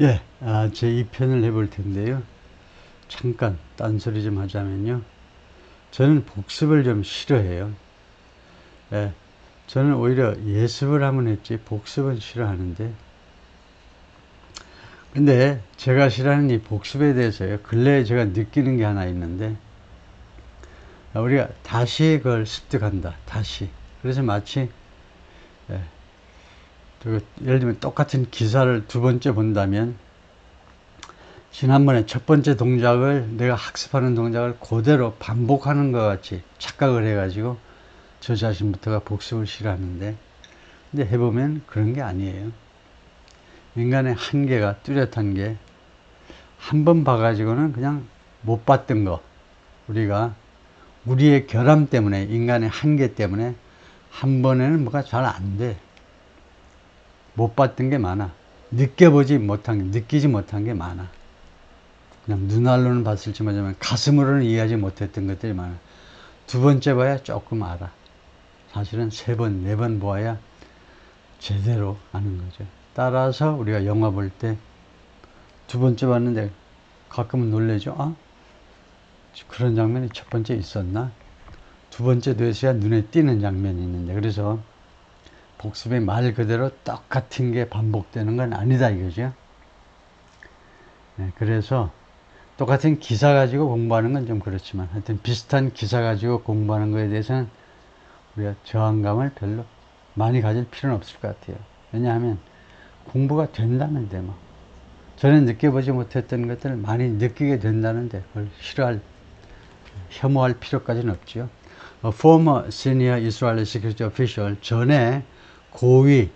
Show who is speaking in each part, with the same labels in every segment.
Speaker 1: 예, 제 2편을 해볼 텐데요. 잠깐 딴소리 좀 하자면요. 저는 복습을 좀 싫어해요. 예, 저는 오히려 예습을 하면 했지 복습은 싫어하는데, 근데 제가 싫어하는 이 복습에 대해서요, 근래에 제가 느끼는 게 하나 있는데, 우리가 다시 그걸 습득한다. 다시. 그래서 마치 예, 예를 들면 똑같은 기사를 두 번째 본다면, 지난번에 첫 번째 동작을 내가 학습하는 동작을 그대로 반복하는 것 같이 착각을 해가지고 저 자신부터가 복습을 싫어하는데, 근데 해보면 그런 게 아니에요. 인간의 한계가 뚜렷한 게, 한 번 봐가지고는 그냥 못 봤던 거, 우리가 우리의 결함 때문에, 인간의 한계 때문에 한 번에는 뭐가 잘 안 돼. 못 봤던 게 많아. 느끼지 못한 게 많아. 그냥 눈알로는 봤을지 모르지만 가슴으로는 이해하지 못했던 것들이 많아. 두 번째 봐야 조금 알아. 사실은 세 번, 네 번 보아야 제대로 아는 거죠. 따라서 우리가 영화 볼 때 두 번째 봤는데 가끔은 놀래죠. 아, 그런 장면이 첫 번째 있었나? 두 번째 돼서야 눈에 띄는 장면이 있는데, 그래서 복습의 말 그대로 똑같은 게 반복되는 건 아니다 이거죠. 네, 그래서 똑같은 기사 가지고 공부하는 건 좀 그렇지만, 하여튼 비슷한 기사 가지고 공부하는 거에 대해서는 우리가 저항감을 별로 많이 가질 필요는 없을 것 같아요. 왜냐하면 공부가 된다는데, 뭐 전에 느껴보지 못했던 것들을 많이 느끼게 된다는데 그걸 혐오할 필요까지는 없죠. Former senior Israeli security official, 전에 고위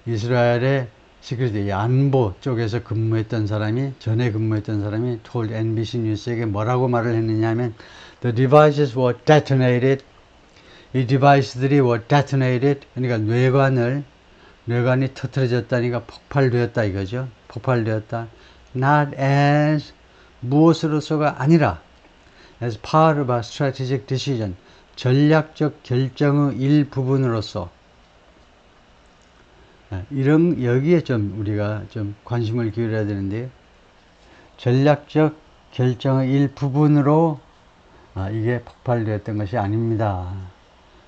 Speaker 1: 이스라엘의 시큐리티 안보 쪽에서 전에 근무했던 사람이 told NBC 뉴스에게 뭐라고 말을 했느냐 하면, the devices were detonated. 이 디바이스들이 were detonated, 그러니까 뇌관이 터트려졌다니까 폭발되었다 이거죠. 폭발되었다. not as, 무엇으로서가 아니라 as part of a strategic decision, 전략적 결정의 일부분으로서. 여기에 좀 우리가 좀 관심을 기울여야 되는데요. 전략적 결정의 일부분으로 이게 폭발되었던 것이 아닙니다.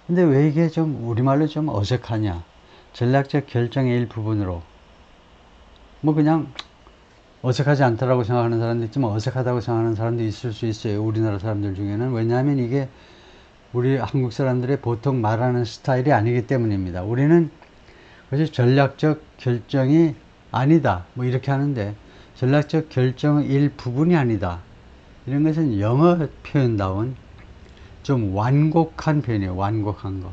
Speaker 1: 근데 왜 이게 좀 우리말로 좀 어색하냐? 전략적 결정의 일부분으로. 뭐 그냥 어색하지 않다라고 생각하는 사람도 있지만 어색하다고 생각하는 사람도 있을 수 있어요. 우리나라 사람들 중에는. 왜냐하면 이게 우리 한국 사람들의 보통 말하는 스타일이 아니기 때문입니다. 우리는 그것이 전략적 결정이 아니다, 뭐 이렇게 하는데, 전략적 결정의 일부분이 아니다, 이런 것은 영어 표현다운 좀 완곡한 표현이에요. 완곡한 거.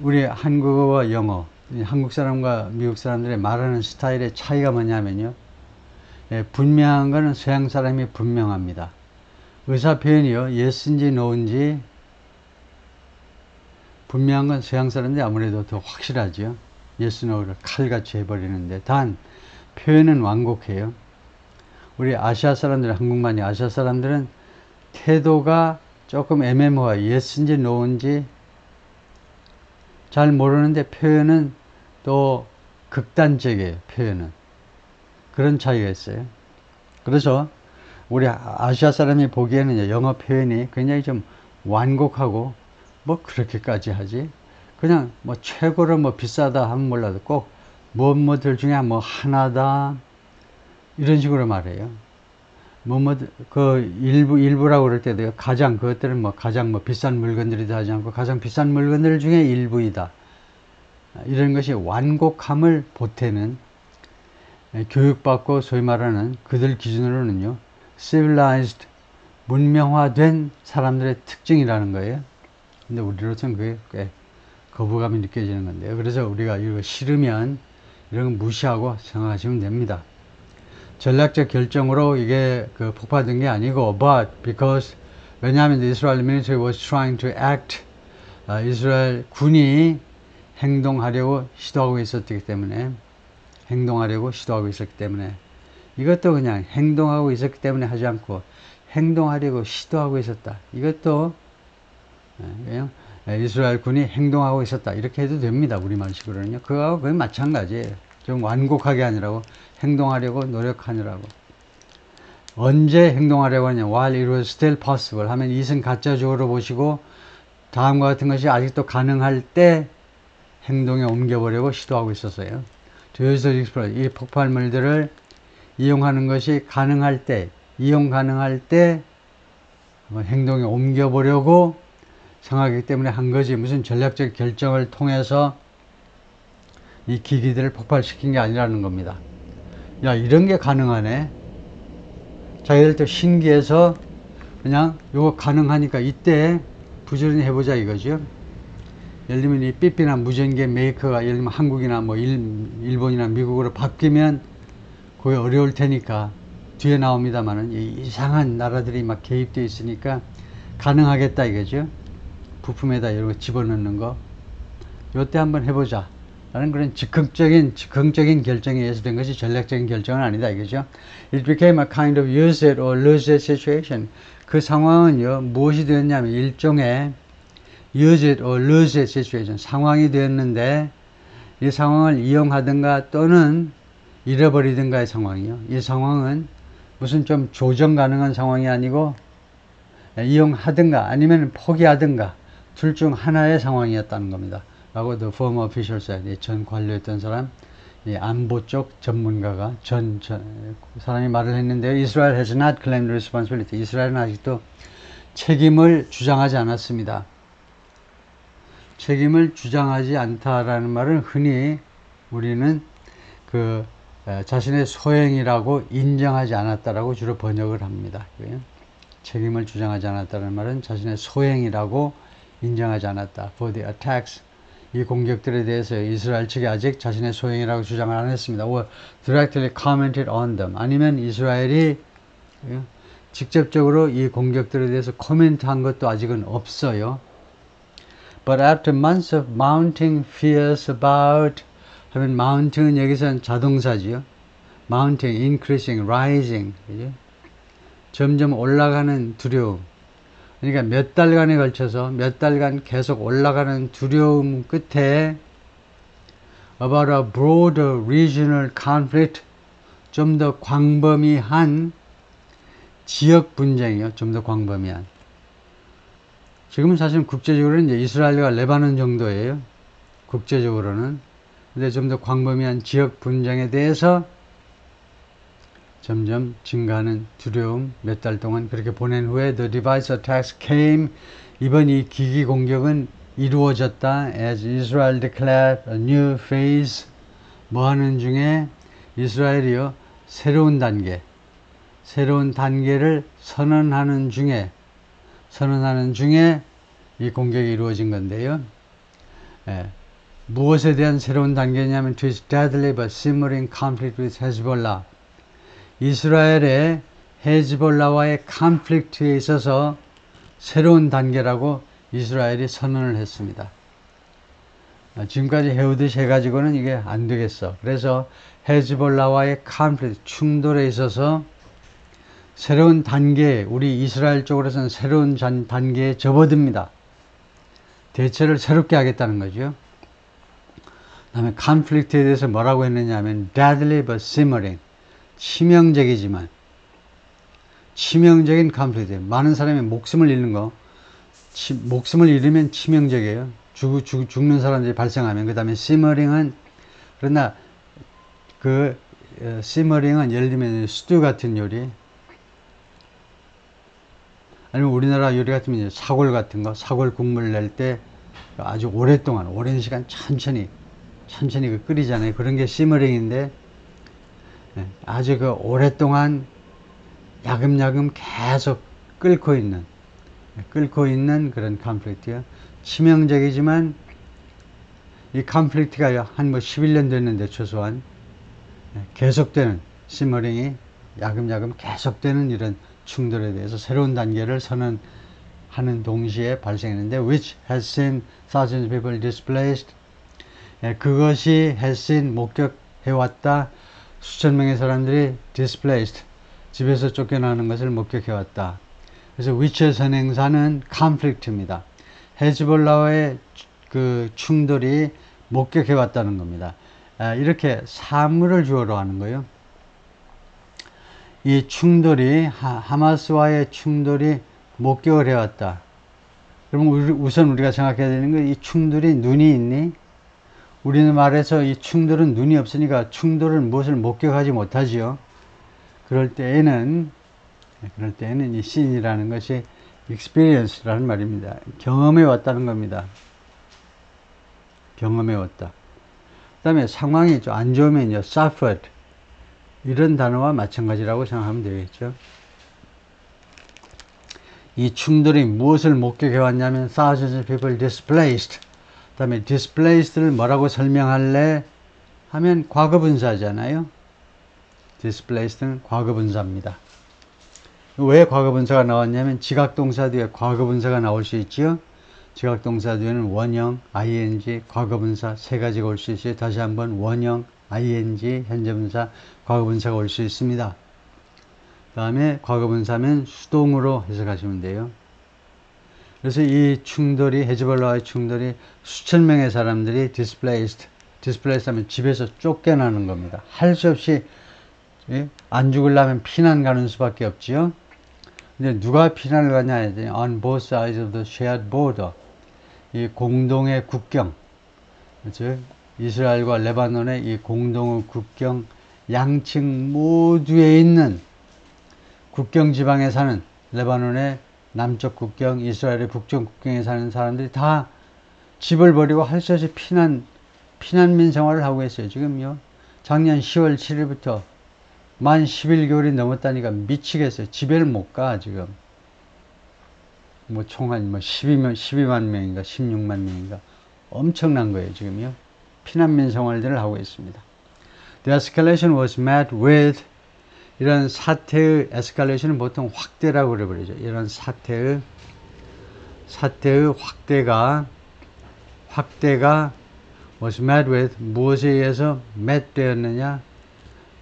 Speaker 1: 우리 한국어와 영어, 한국 사람과 미국 사람들의 말하는 스타일의 차이가 뭐냐면요, 분명한 거는 서양 사람이 분명합니다. 의사 표현이요, yes인지 no인지 분명한 건 서양 사람들이 아무래도 더 확실하죠. yes, no를 칼같이 해버리는데, 단 표현은 완곡해요. 우리 아시아 사람들, 한국만이 아시아 사람들은 태도가 조금 애매모호해요. yes인지 no인지 잘 모르는데 표현은 또 극단적이에요. 표현은 그런 차이가 있어요. 그래서 우리 아시아 사람이 보기에는 영어 표현이 굉장히 좀 완곡하고, 뭐 그렇게까지 하지, 그냥 뭐 최고로 뭐 비싸다 하면 몰라도 꼭 뭐뭐들 중에 뭐 하나다 이런 식으로 말해요. 그 일부라고 그럴 때도요, 가장 그것들은 뭐 가장 뭐 비싼 물건들이다 하지 않고 가장 비싼 물건들 중에 일부이다, 이런 것이 완곡함을 보태는, 교육받고 소위 말하는 그들 기준으로는요, civilized, 문명화된 사람들의 특징이라는 거예요. 근데 우리로서는 그게 꽤 거부감이 느껴지는 건데요. 그래서 우리가 이거 싫으면 이런 거 무시하고 생각하시면 됩니다. 전략적 결정으로 이게 폭발된 게 아니고, but because, 왜냐하면 the Israeli military was trying to act, 이스라엘 군이 행동하려고 시도하고 있었기 때문에, 이것도 그냥 행동하고 있었기 때문에 하지 않고 행동하려고 시도하고 있었다, 이것도 그냥 이스라엘 군이 행동하고 있었다 이렇게 해도 됩니다. 우리말식으로는요. 그거하고 거의 마찬가지예요. 좀 완곡하게 하느라고, 행동하려고 노력하느라고. 언제 행동하려고 하냐? While it was still possible 하면 이승 가짜적으로 보시고 다음과 같은 것이 아직도 가능할 때 행동에 옮겨보려고 시도하고 있었어요. 이 폭발물들을 이용하는 것이 가능할 때, 이용 가능할 때 행동에 옮겨보려고 생각하기 때문에 한 거지, 무슨 전략적 결정을 통해서 이 기기들을 폭발시킨 게 아니라는 겁니다. 야, 이런 게 가능하네. 자기들도 신기해서 그냥 이거 가능하니까 이때 부지런히 해보자 이거죠. 예를 들면 이 삐삐나 무전기 메이커가 예를 들면 한국이나 뭐 일본이나 미국으로 바뀌면 그게 어려울 테니까 뒤에 나옵니다만은 이상한 나라들이 막 개입되어 있으니까 가능하겠다 이거죠. 부품에다 이런 거 집어넣는 거. 요때 한번 해보자 라는 그런 즉흥적인 결정에 의해서 된 것이 전략적인 결정은 아니다 이거죠. It became a kind of use it or lose it situation. 그 상황은요, 무엇이 되었냐면 일종의 use it or lose it situation, 상황이 되었는데 이 상황을 이용하든가 또는 잃어버리든가의 상황이요. 이 상황은 무슨 좀 조정 가능한 상황이 아니고 이용하든가 아니면 포기하든가 둘 중 하나의 상황이었다는 겁니다. 라고 the former official said. 전 관료였던 사람, 안보 쪽 전문가가 사람이 말을 했는데요. Israel has not claimed responsibility. 이스라엘은 아직도 책임을 주장하지 않았습니다. 책임을 주장하지 않다라는 말은 흔히 우리는 자신의 소행이라고 인정하지 않았다라고 주로 번역을 합니다. 책임을 주장하지 않았다는 말은 자신의 소행이라고 인정하지 않았다. For the attacks, 이 공격들에 대해서 이스라엘 측이 아직 자신의 소행이라고 주장을 안 했습니다. Or directly commented on them. 아니면 이스라엘이 직접적으로 이 공격들에 대해서 코멘트한 것도 아직은 없어요. But after months of mounting fears about, 하면 mounting은 여기서는 자동사지요. mounting, increasing, rising. 그죠? 점점 올라가는 두려움. 그러니까 몇 달간에 걸쳐서 몇 달간 계속 올라가는 두려움 끝에 about a broader regional conflict, 좀 더 광범위한 지역 분쟁이요. 좀 더 광범위한. 지금은 사실 국제적으로는 이제 이스라엘과 레바논 정도예요. 국제적으로는. 근데 좀 더 광범위한 지역 분쟁에 대해서 점점 증가하는 두려움 몇 달 동안 그렇게 보낸 후에 the device attacks came. 이번 이 기기 공격은 이루어졌다. As Israel declared a new phase. 뭐 하는 중에 이스라엘이요. 새로운 단계를 선언하는 중에 이 공격이 이루어진 건데요. 무엇에 대한 새로운 단계냐면 to its deadly but simmering conflict with Hezbollah. 이스라엘의 헤즈볼라와의 컨플릭트에 있어서 새로운 단계라고 이스라엘이 선언을 했습니다. 지금까지 해오듯이 해가지고는 이게 안 되겠어. 그래서 헤즈볼라와의 컨플릭트, 충돌에 있어서 새로운 단계, 우리 이스라엘 쪽으로서는 새로운 단계에 접어듭니다. 대처를 새롭게 하겠다는 거죠. 그 다음에 컨플릭트에 대해서 뭐라고 했느냐 하면 deadly but simmering, 치명적인 컨플릭트. 많은 사람이 목숨을 잃는 거, 목숨을 잃으면 치명적이에요. 죽는 사람들이 발생하면. 그 다음에 시머링은, 그러나 시머링은 예를 들면 스튜 같은 요리, 아니면 우리나라 요리 같으면 사골 같은 거, 사골 국물 낼 때 아주 오랫동안, 오랜 시간 천천히 끓이잖아요. 그런 게 시머링인데, 아주 오랫동안 야금야금 계속 끓고 있는 그런 컨플릭트요. 치명적이지만 이 컨플릭트가 한 11년 됐는데 최소한 계속되는 시머링이 야금야금 계속되는 이런 충돌에 대해서 새로운 단계를 선언하는 동시에 발생했는데 which has seen thousands of people displaced. 그것이 has seen 목격해왔다. 수천 명의 사람들이 displaced, 집에서 쫓겨나는 것을 목격해왔다. 그래서 which의 선행사는 conflict입니다. 헤즈볼라와의 그 충돌이 목격해왔다는 겁니다. 이렇게 사물을 주어로 하는 거예요. 이 충돌이 하마스와의 충돌이 목격을 해왔다. 그러면 우선 우리가 생각해야 되는 건 이 충돌이 눈이 있니? 우리는 말해서 이 충돌은 눈이 없으니까 충돌은 무엇을 목격하지 못하지요. 그럴 때에는 이 씬이라는 것이 experience라는 말입니다. 경험해 왔다는 겁니다. 경험해 왔다. 그 다음에 상황이 좀 안 좋으면요, suffered. 이런 단어와 마찬가지라고 생각하면 되겠죠. 이 충돌이 무엇을 목격해 왔냐면 thousands of people displaced. 그 다음에 displaced를 뭐라고 설명할래 하면 과거분사잖아요. displaced는 과거분사입니다. 왜 과거분사가 나왔냐면 지각동사 뒤에 과거분사가 나올 수 있죠. 지각동사 뒤에는 원형, ing, 과거분사 세 가지가 올 수 있어요. 다시 한번 원형, ing, 현재분사, 과거분사가 올 수 있습니다. 그 다음에 과거분사면 수동으로 해석하시면 돼요. 그래서 이 충돌이, 헤즈볼라와의 충돌이 수천 명의 사람들이 displaced 하면 집에서 쫓겨나는 겁니다. 할 수 없이 안 죽으려면 피난 가는 수밖에 없지요. 근데 누가 피난을 가냐 했더니 on both sides of the shared border, 이 공동의 국경, 즉 이스라엘과 레바논의 이 공동의 국경 양측 모두에 있는 국경 지방에 사는 레바논의 남쪽 국경, 이스라엘의 북쪽 국경에 사는 사람들이 다 집을 버리고 할 수 없이 피난민 생활을 하고 있어요. 지금요. 작년 10월 7일부터 만 11개월이 넘었다니까 미치겠어요. 집에를 못 가, 지금. 총 한 12만 명인가, 16만 명인가. 엄청난 거예요, 지금요. 피난민 생활들을 하고 있습니다. The escalation was met with, 이런 사태의 에스컬레이션은 보통 확대라고 그래버리죠. 이런 사태의 확대가 was met with, 무엇에 의해서 met 되었느냐?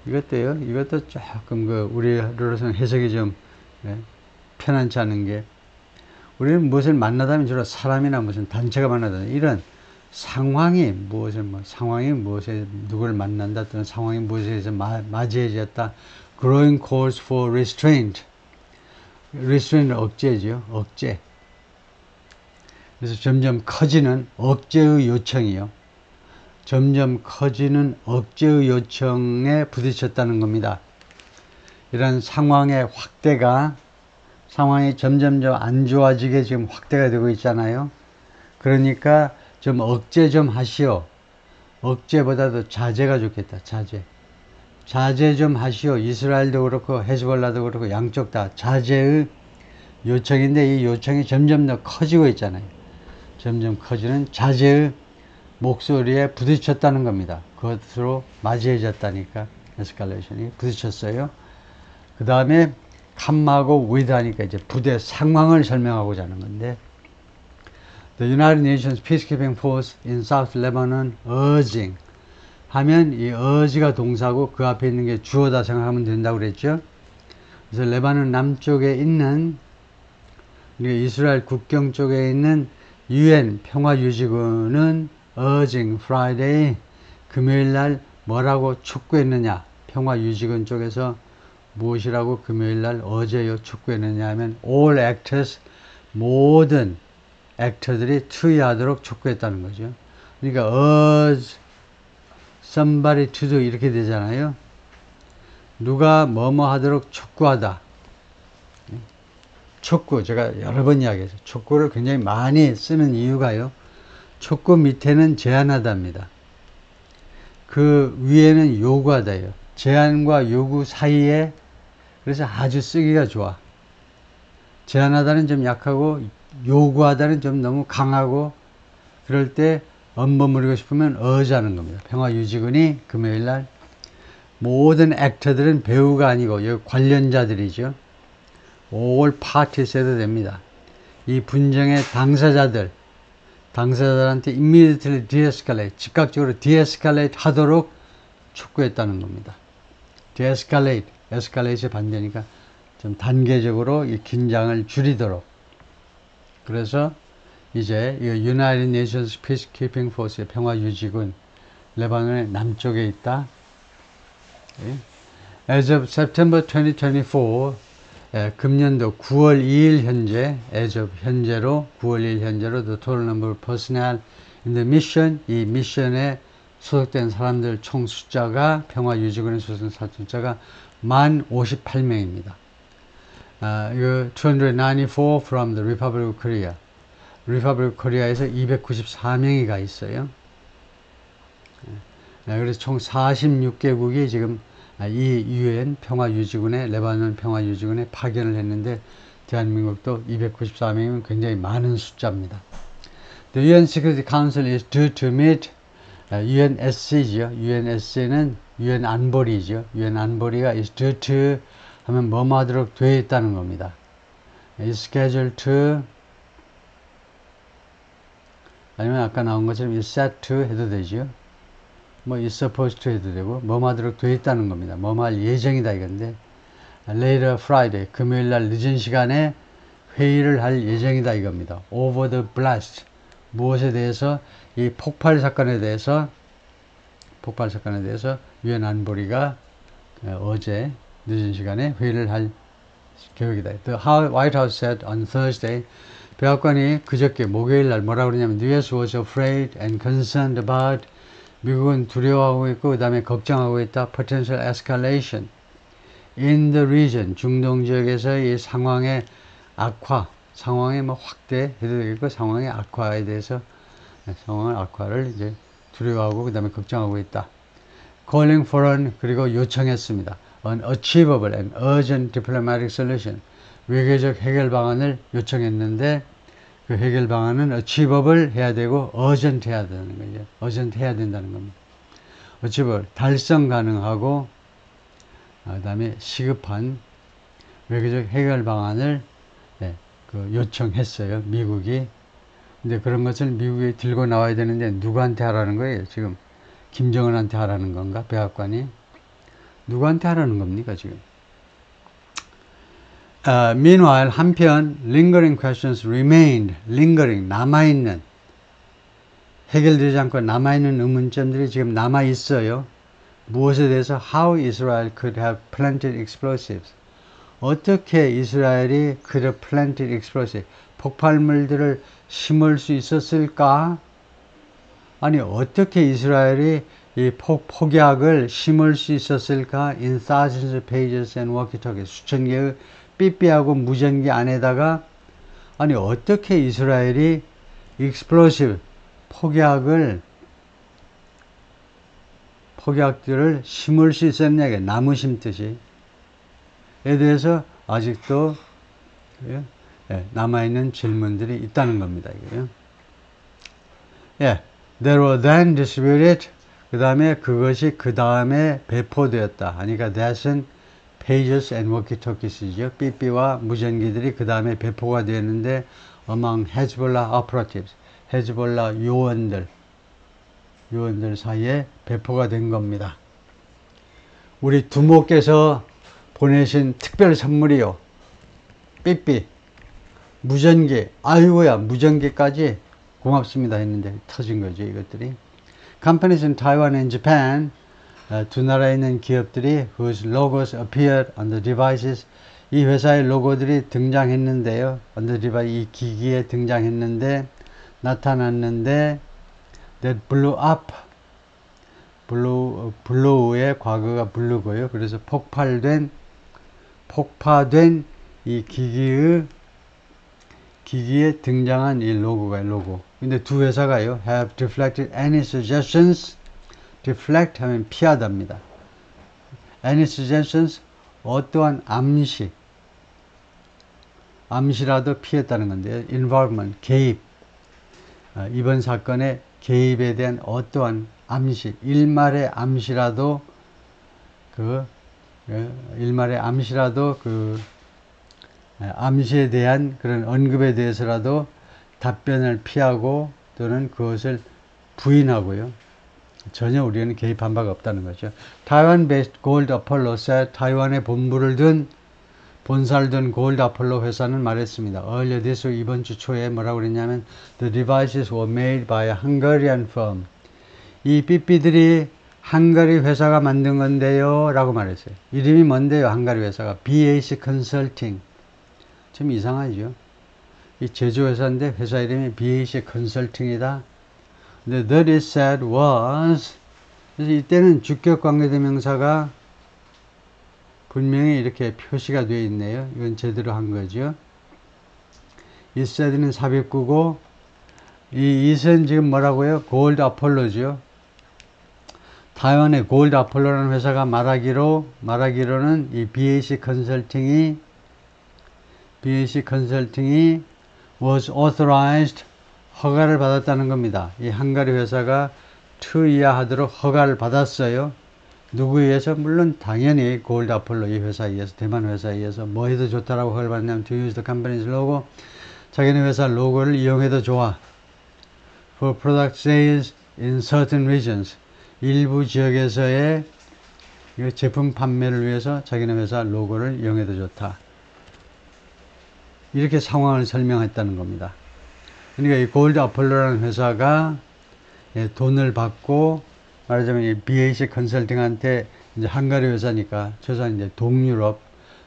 Speaker 1: 이것도 조금 우리로서는 해석이 좀 편안치 않은 게, 우리는 무엇을 만나다면 주로 사람이나 무슨 단체가 만나다 이런 상황이 상황이 무엇에 누구를 만난다 또는 상황이 무엇에 의해서 맞이해졌다. Growing calls for restraint. restraint은 억제죠. 억제. 그래서 점점 커지는 억제의 요청이요. 점점 커지는 억제의 요청에 부딪혔다는 겁니다. 이런 상황의 확대가, 상황이 점점 안 좋아지게 지금 확대가 되고 있잖아요. 그러니까 좀 억제 좀 하시오. 억제보다도 자제가 좋겠다. 자제 좀 하시오. 이스라엘도 그렇고 헤즈볼라도 그렇고 양쪽 다 자제의 요청인데 이 요청이 점점 더 커지고 있잖아요. 점점 커지는 자제의 목소리에 부딪혔다는 겁니다. 그것으로 맞이해졌다니까 에스컬레이션이 부딪혔어요. 그 다음에 컴하고 with 하니까 이제 부대 상황을 설명하고자 하는 건데, The United Nations Peacekeeping Force in South Lebanon urging 하면 이 urge가 동사고 그 앞에 있는 게 주어다 생각하면 된다고 그랬죠. 그래서 레바논 남쪽에 있는 이스라엘 국경 쪽에 있는 UN 평화유지군은 urging Friday 금요일날 뭐라고 촉구했느냐, 평화유지군 쪽에서 무엇이라고 금요일날 어제요 촉구했느냐 하면 all actors, 모든 액터들이 투의하도록 촉구했다는 거죠. 그러니까 urge somebody to do 이렇게 되잖아요. 누가 뭐뭐 하도록 촉구하다. 촉구, 제가 여러 번 이야기해서 촉구를 굉장히 많이 쓰는 이유가요. 촉구 밑에는 제안하다입니다. 그 위에는 요구하다예요. 제안과 요구 사이에, 그래서 아주 쓰기가 좋아. 제안하다는 좀 약하고 요구하다는 좀 너무 강하고, 그럴 때 엄버무리고 싶으면 어자는 겁니다. 평화유지군이 금요일날 모든 액터들은 배우가 아니고 여기 관련자들이죠. all parties 해도 됩니다. 이 분쟁의 당사자들한테 immediately de-escalate, 즉각적으로 de-escalate 하도록 촉구했다는 겁니다. de-escalate, escalate의 반대니까 좀 단계적으로 이 긴장을 줄이도록. 그래서 이제 United Nations Peacekeeping Force의 평화유지군, 레바논의 남쪽에 있다. As of September 2024, 금년도 9월 2일 현재, as of 현재로 9월 2일 현재로 the total number of personnel in the mission, 이 미션에 소속된 사람들 총 숫자가 평화유지군에 소속된 사람 숫자가 1058명입니다. 이거 294 from the Republic of Korea. Republic of Korea에서 294명이 가 있어요. 그래서 총 46개국이 지금 이 UN 평화유지군에, 레바논 평화유지군에 파견을 했는데 대한민국도 294명이면 굉장히 많은 숫자입니다. The UN Security Council is due to meet UNSC죠. UNSC는 UN 안보리죠. UN 안보리가 is due to 하면 뭐뭐 하도록 되어 있다는 겁니다. is scheduled to 아니면 아까 나온 것처럼 is set to 해도 되죠. 뭐 is supposed to 해도 되고 뭐뭐 하도록 되어 있다는 겁니다. 뭐뭐 할 예정이다 이건데 later Friday 금요일날 늦은 시간에 회의를 할 예정이다 이겁니다. over the blast 무엇에 대해서 이 폭발 사건에 대해서 유엔 안보리가 어제 늦은 시간에 회의를 할 계획이다. The White House said on Thursday 백악관이 그저께 목요일 날 뭐라고 그러냐면 The US was afraid and concerned about 미국은 두려워하고 있고 그 다음에 걱정하고 있다. Potential escalation in the region 중동 지역에서의 이 상황의 악화 상황의 뭐 확대 해도 되겠고 상황의 악화에 대해서 상황의 악화를 이제 두려워하고 그 다음에 걱정하고 있다. Calling for an 그리고 요청했습니다. An achievable and urgent diplomatic solution 외교적 해결 방안을 요청했는데 그 해결 방안은 achievable 해야 되고 urgent 해야 되는 거죠. urgent 해야 된다는 겁니다. achievable 달성 가능하고 그 다음에 시급한 외교적 해결 방안을 요청했어요. 미국이. 근데 그런 것을 미국이 들고 나와야 되는데 누구한테 하라는 거예요? 지금 김정은한테 하라는 건가? 백악관이? 누구한테 하라는 겁니까? 지금? Meanwhile, 한편 lingering questions remained. lingering, 남아있는 해결되지 않고 남아있는 의문점들이 지금 남아있어요. 무엇에 대해서 how Israel could have planted explosives. 어떻게 이스라엘이 could have planted explosives. 폭발물들을 심을 수 있었을까? 아니 어떻게 이스라엘이 이 폭약을 심을 수 있었을까? In thousands of pages and walkie-talkie 수천 개의 삐삐하고 무전기 안에다가 아니 어떻게 이스라엘이 explosive 폭약들을 심을 수 있었냐? 나무 심듯이 에 대해서 아직도 남아있는 질문들이 있다는 겁니다. 이게요. They were then distributed. 그 다음에 그것이 그 다음에 배포되었다. 그러니까 that은 pages and walkie-talkies이죠. 삐삐와 무전기들이 그 다음에 배포가 되었는데 among Hezbollah operatives, 헤즈볼라 요원들 사이에 배포가 된 겁니다. 우리 두목께서 보내신 특별 선물이요. 삐삐, 무전기, 아이고야 무전기까지 고맙습니다 했는데 터진 거죠 이것들이. Companies in Taiwan and Japan 두 나라에 있는 기업들이 whose logos appeared on the devices 이 회사의 로고들이 등장했는데요. on the device 이 기기에 등장했는데 나타났는데 that blew up 블로우의 과거가 블루고요. 그래서 폭파된 이 기기에 등장한 이 로고가 로고. 근데 두 회사가요. have deflected any suggestions. deflect 하면 피하답니다. any suggestions 어떠한 암시라도 피했다는 건데요. involvement 개입. 이번 사건의 개입에 대한 어떠한 암시, 일말의 암시라도 암시에 대한 그런 언급에 대해서라도 답변을 피하고 또는 그것을 부인하고요. 전혀 우리는 개입한 바가 없다는 거죠. Taiwan-based Gold Apollo said 타이완에 본사를 둔 골드 아폴로 회사는 말했습니다. Earlier this week, 이번 주 초에 뭐라고 그랬냐면 The devices were made by a Hungarian firm. 이 삐삐들이 헝가리 회사가 만든 건데요 라고 말했어요. 이름이 뭔데요? 헝가리 회사가 BAC 컨설팅. 좀 이상하죠. 이 제조회사인데 회사 이름이 BAC 컨설팅이다. 근데 that is said was, 그래서 이때는 주격관계대명사가 분명히 이렇게 표시가 되어 있네요. 이건 제대로 한 거죠. 이 said는 삽입구고, 이 it은 지금 뭐라고요? 골드 아폴로죠. 타이완의 골드 아폴로라는 회사가 말하기로는 이 BAC 컨설팅이 was authorized, 허가를 받았다는 겁니다. 이 헝가리 회사가 투이야 하도록 허가를 받았어요. 누구에 의해서? 물론 당연히 골드 아폴로 이 회사에 의해서, 대만 회사에 의해서. 뭐 해도 좋다라고 허가를 받냐면 to use the company's logo, 자기네 회사 로고를 이용해도 좋아. For product sales in certain regions, 일부 지역에서의 제품 판매를 위해서 자기네 회사 로고를 이용해도 좋다. 이렇게 상황을 설명했다는 겁니다. 그러니까 이 골드 아폴로라는 회사가 돈을 받고, 말하자면 이 BAC 컨설팅한테 이제 헝가리 회사니까 최소한 이제 동유럽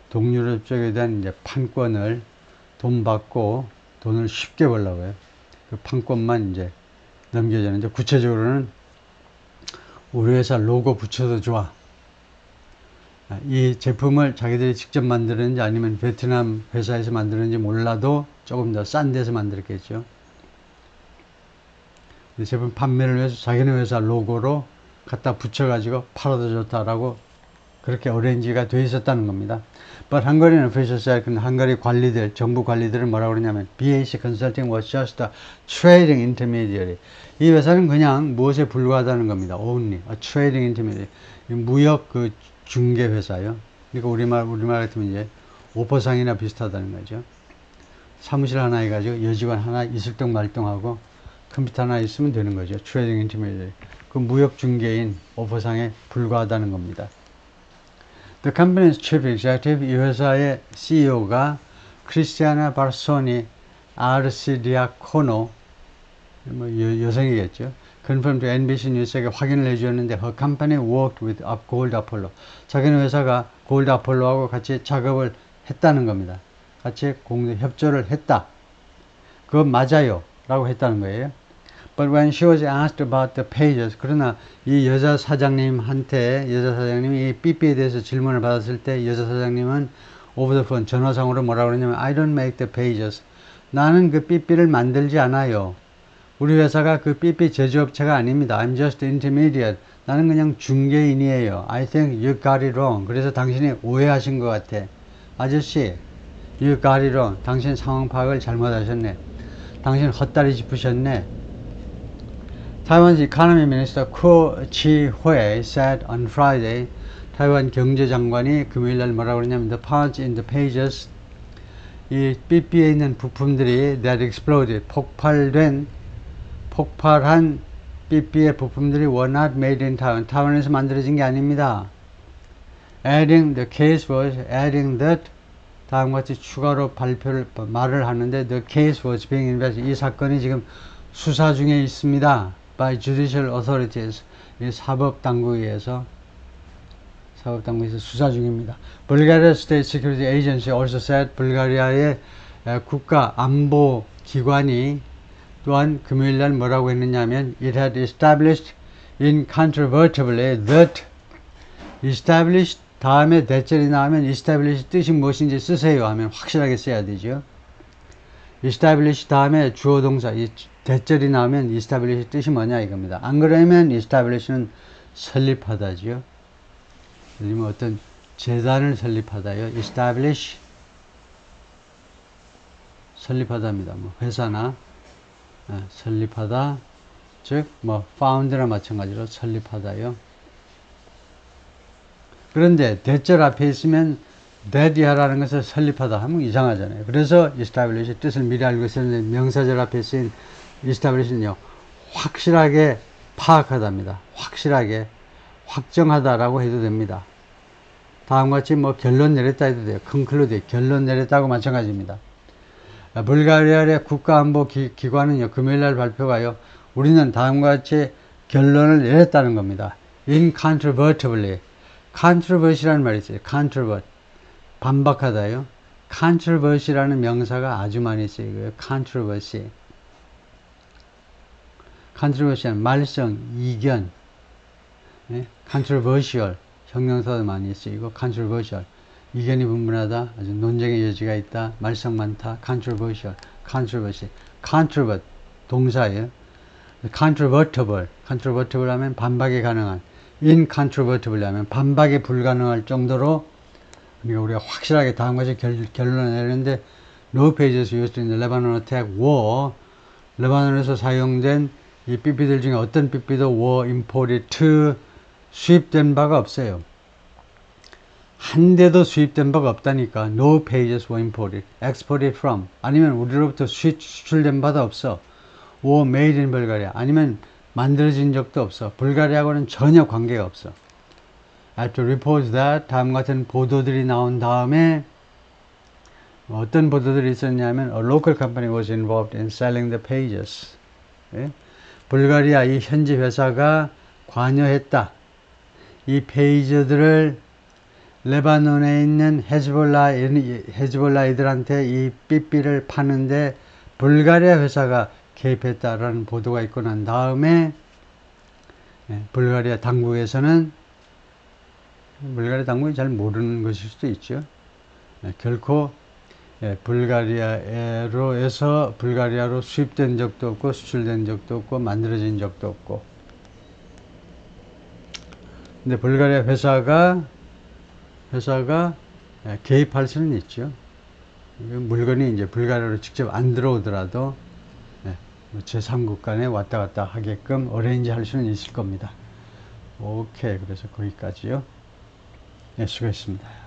Speaker 1: 쪽에 대한 이제 판권을 돈 받고 돈을 쉽게 벌려고 해요. 그 판권만 이제 넘겨주는데, 구체적으로는 우리 회사 로고 붙여도 좋아. 이 제품을 자기들이 직접 만드는지 아니면 베트남 회사에서 만드는지 몰라도 조금 더 싼 데서 만들었겠죠. 이 제품 판매를 위해서 자기네 회사 로고로 갖다 붙여가지고 팔아도 좋다라고 그렇게 어레인지가 돼 있었다는 겁니다. But Hungarian officials said, 헝가리 관리들, 정부 관리들은 뭐라고 그러냐면 BAC Consulting was just a trading intermediary. 이 회사는 그냥 무엇에 불과하다는 겁니다. Only a trading intermediary. 무역 그 중개 회사요. 그러니까 우리말 같으면 이제 오퍼상이나 비슷하다는 거죠. 사무실 하나 해가지고 여직원 하나 있을 때 말동하고 컴퓨터 하나 있으면 되는 거죠. 트레이딩 인터미디어리. 그 무역 중개인 오퍼상에 불과하다는 겁니다. The company's chief executive, 이 회사의 CEO가 크리스티아나 바르소니 아르시디아코노, 뭐 여성이겠죠. confirmed to NBC News에게 확인을 해주었는데 her company worked with Gold Apollo. 자기는 회사가 골드 아폴로하고 같이 작업을 했다는 겁니다. 같이 협조를 했다. 그거 맞아요 라고 했다는 거예요. But when she was asked about the pages, 그러나 이 여자 사장님이 이 삐삐에 대해서 질문을 받았을 때 여자 사장님은 over the phone, 전화상으로 뭐라고 그러냐면 I don't make the pages. 나는 그 삐삐를 만들지 않아요. 우리 회사가 그 삐삐 제조업체가 아닙니다. I'm just intermediate. 나는 그냥 중개인이에요. I think you got it wrong. 그래서 당신이 오해하신 것 같아. 아저씨, you got it wrong. 당신 상황 파악을 잘못하셨네. 당신 헛다리 짚으셨네. Taiwan's economy minister Ko Chi-hui said on Friday, 타이완 경제장관이 금요일날 뭐라고 그러냐면 the parts in the pages, 이 삐삐에 있는 부품들이 that exploded, 폭발한 삐삐의 부품들이 were not made in Taiwan. 타이완에서 만들어진 게 아닙니다. Adding the case was adding that, 다음과 같이 추가로 말을 하는데 the case was being investigated. 이 사건이 지금 수사 중에 있습니다. by judicial authorities. 이 사법당국에서 수사 중입니다. Bulgaria State Security Agency also said, 불가리아의 국가안보기관이 또한 금요일날 뭐라고 했느냐면 it had established incontrovertibly that, established 다음에 대절이 나오면 establish 뜻이 무엇인지 쓰세요 하면 확실하게 써야 되죠. establish 다음에 주어 동사, 이 대절이 나오면 establish 뜻이 뭐냐 이겁니다. 안 그러면 establish는 설립하다죠. 예를 들면 어떤 재단을 설립하다요. establish 설립하다입니다. 뭐 회사나 설립하다, 즉 뭐 found나 마찬가지로 설립하다요. 그런데 대절 앞에 있으면 that이라는 것을 설립하다 하면 이상하잖아요. 그래서 establish 뜻을 미리 알고 있었는데 명사절 앞에 쓰인 establish는요, 확실하게 파악하다입니다. 확실하게 확정하다라고 해도 됩니다. 다음과 같이 뭐 결론 내렸다 해도 돼요. conclude, 결론 내렸다고 마찬가지입니다. 불가리아의 국가안보기관은요, 금요일날 발표가요, 우리는 다음과 같이 결론을 내렸다는 겁니다. incontrovertibly. controversy라는 말이 있어요. controvert. 반박하다요. controversy라는 명사가 아주 많이 쓰이고요. controversy. controversial, 말썽, 이견. 예? controversial, 형용사도 많이 쓰이고 controversial, 이견이 분분하다, 아주 논쟁의 여지가 있다, 말썽 많다, controversial, controversy, controvert, 동사예요. controvertible, controvertible 하면 반박이 가능한, incontrovertible 하면 반박이 불가능할 정도로, 그러니까 우리가 확실하게 다음과 같이 결론을 내렸는데, no pages used in the Lebanon attack war, 레바논에서 사용된 이 삐삐들 중에 어떤 삐삐도 were imported to, 수입된 바가 없어요. 한 대도 수입된 바가 없다니까. No pages were imported, exported from. 아니면 우리로부터 수출된 바도 없어. or made in Bulgaria. 아니면 만들어진 적도 없어. 불가리아하고는 전혀 관계가 없어. After reports that, 다음 같은 보도들이 나온 다음에 어떤 보도들이 있었냐면 a local company was involved in selling the pages. 예? 불가리아 이 현지 회사가 관여했다. 이 페이지들을 레바논에 있는 헤즈볼라이들한테 이 삐삐를 파는데 불가리아 회사가 개입했다라는 보도가 있고 난 다음에 불가리아 당국에서는 불가리아 당국이 잘 모르는 것일 수도 있죠. 결코 불가리아로 수입된 적도 없고 수출된 적도 없고 만들어진 적도 없고. 근데 불가리아 회사가 개입할 수는 있죠. 물건이 이제 불가리아로 직접 안 들어오더라도 제3국 간에 왔다 갔다 하게끔 어레인지 할 수는 있을 겁니다. 오케이. 그래서 거기까지요. 네, 수고했습니다.